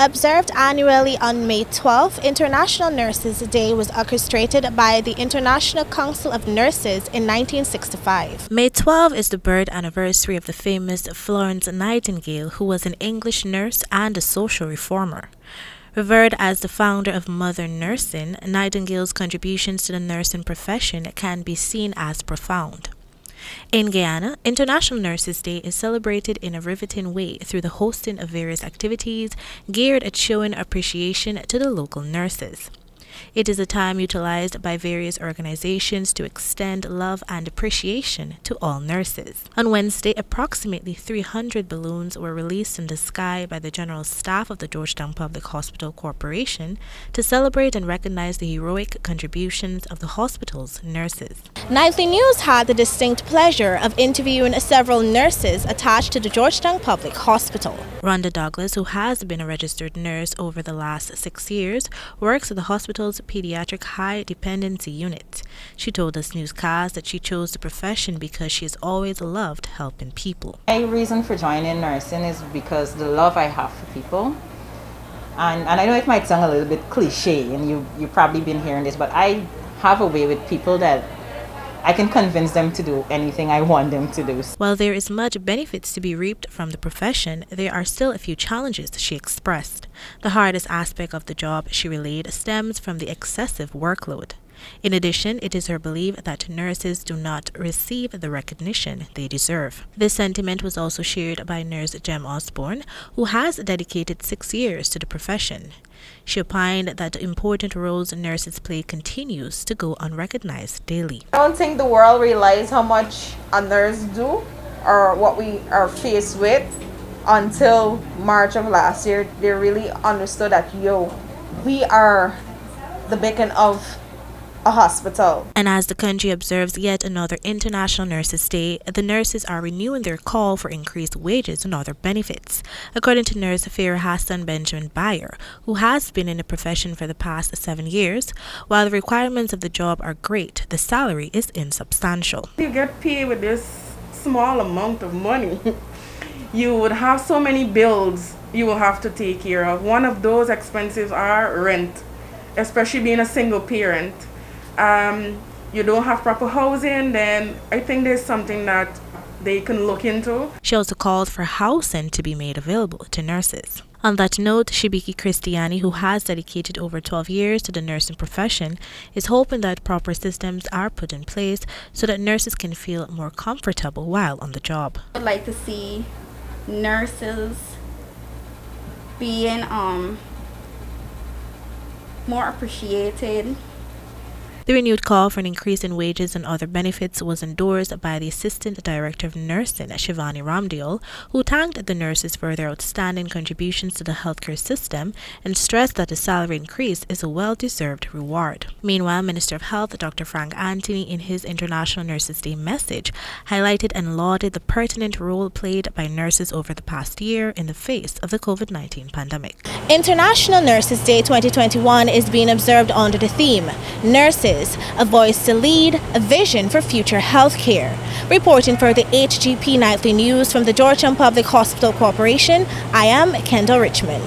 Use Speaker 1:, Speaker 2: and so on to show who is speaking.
Speaker 1: Observed annually on May 12, International Nurses Day was orchestrated by the International Council of Nurses in 1965.
Speaker 2: May 12 is the birth anniversary of the famous Florence Nightingale, who was an English nurse and a social reformer. Revered as the founder of modern nursing, Nightingale's contributions to the nursing profession can be seen as profound. In Guyana, International Nurses Day is celebrated in a riveting way through the hosting of various activities geared at showing appreciation to the local nurses. It is a time utilized by various organizations to extend love and appreciation to all nurses. On Wednesday, approximately 300 balloons were released in the sky by the General Staff of the Georgetown Public Hospital Corporation to celebrate and recognize the heroic contributions of the hospital's nurses.
Speaker 1: Nightly News had the distinct pleasure of interviewing several nurses attached to the Georgetown Public Hospital.
Speaker 2: Rhonda Douglas, who has been a registered nurse over the last 6 years, works at the hospital's pediatric high dependency unit. She told us newscast that she chose the profession because she has always loved helping people.
Speaker 3: My reason for joining nursing is because the love I have for people. And I know it might sound a little bit cliche, and you've probably been hearing this, but I have a way with people that I can convince them to do anything I want them to do.
Speaker 2: While there is much benefits to be reaped from the profession, there are still a few challenges, she expressed. The hardest aspect of the job, she relayed, stems from the excessive workload. In addition, it is her belief that nurses do not receive the recognition they deserve. This sentiment was also shared by nurse Jem Osborne, who has dedicated 6 years to the profession. She opined that the important roles nurses play continues to go unrecognized daily.
Speaker 4: I don't think the world realizes how much a nurse do or what we are faced with until March of last year. They really understood that, we are the beacon of a hospital.
Speaker 2: And as the country observes yet another International Nurses Day, the nurses are renewing their call for increased wages and other benefits. According to nurse Farah Hassan Benjamin Bayer, who has been in the profession for the past 7 years, while the requirements of the job are great, the salary is insubstantial.
Speaker 5: You get paid with this small amount of money. You would have so many bills you will have to take care of. One of those expenses are rent, especially being a single parent. You don't have proper housing, then I think there's something that they can look into.
Speaker 2: She also called for housing to be made available to nurses. On that note, Shibiki Christiani, who has dedicated over 12 years to the nursing profession, is hoping that proper systems are put in place so that nurses can feel more comfortable while on the job.
Speaker 6: I would like to see nurses being more appreciated.
Speaker 2: The renewed call for an increase in wages and other benefits was endorsed by the Assistant Director of Nursing, Shivani Ramdial, who thanked the nurses for their outstanding contributions to the healthcare system and stressed that the salary increase is a well-deserved reward. Meanwhile, Minister of Health Dr. Frank Anthony, in his International Nurses Day message, highlighted and lauded the pertinent role played by nurses over the past year in the face of the COVID-19 pandemic.
Speaker 1: International Nurses Day 2021 is being observed under the theme, Nurses, a voice to lead, a vision for future healthcare. Reporting for the HGP Nightly News from the Georgetown Public Hospital Corporation, I am Kendell Richmond.